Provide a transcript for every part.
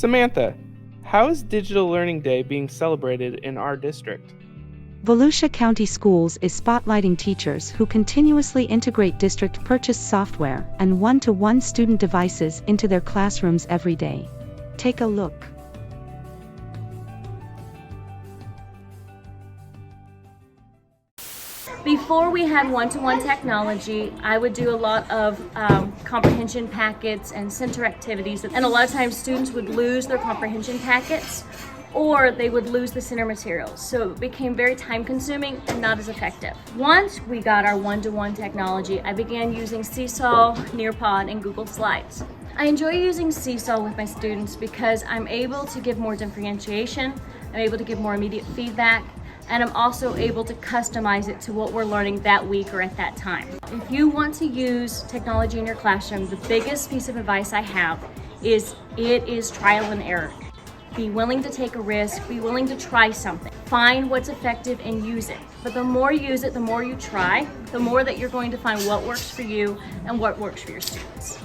Samantha, how is Digital Learning Day being celebrated in our district? Volusia County Schools is spotlighting teachers who continuously integrate district-purchased software and one-to-one student devices into their classrooms every day. Take a look. Before we had one-to-one technology, I would do a lot of comprehension packets and center activities, and a lot of times students would lose their comprehension packets or they would lose the center materials. So it became very time-consuming and not as effective. Once we got our one-to-one technology, I began using Seesaw, Nearpod, and Google Slides. I enjoy using Seesaw with my students because I'm able to give more differentiation, I'm able to give more immediate feedback, and I'm also able to customize it to what we're learning that week or at that time. If you want to use technology in your classroom, the biggest piece of advice I have is it is trial and error. Be willing to take a risk, be willing to try something. Find what's effective and use it. But the more you use it, the more you try, the more that you're going to find what works for you and what works for your students.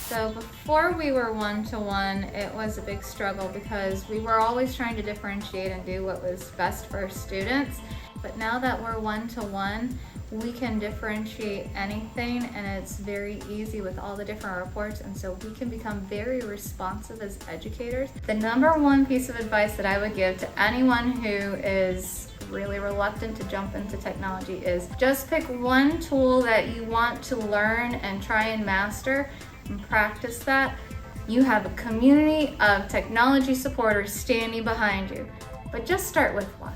So before we were one-to-one, it was a big struggle because we were always trying to differentiate and do what was best for students. But now that we're one-to-one, we can differentiate anything, and it's very easy with all the different reports, and so we can become very responsive as educators. The number one piece of advice that I would give to anyone who is really reluctant to jump into technology is just pick one tool that you want to learn and try and master and practice that. You have a community of technology supporters standing behind you, but just start with one.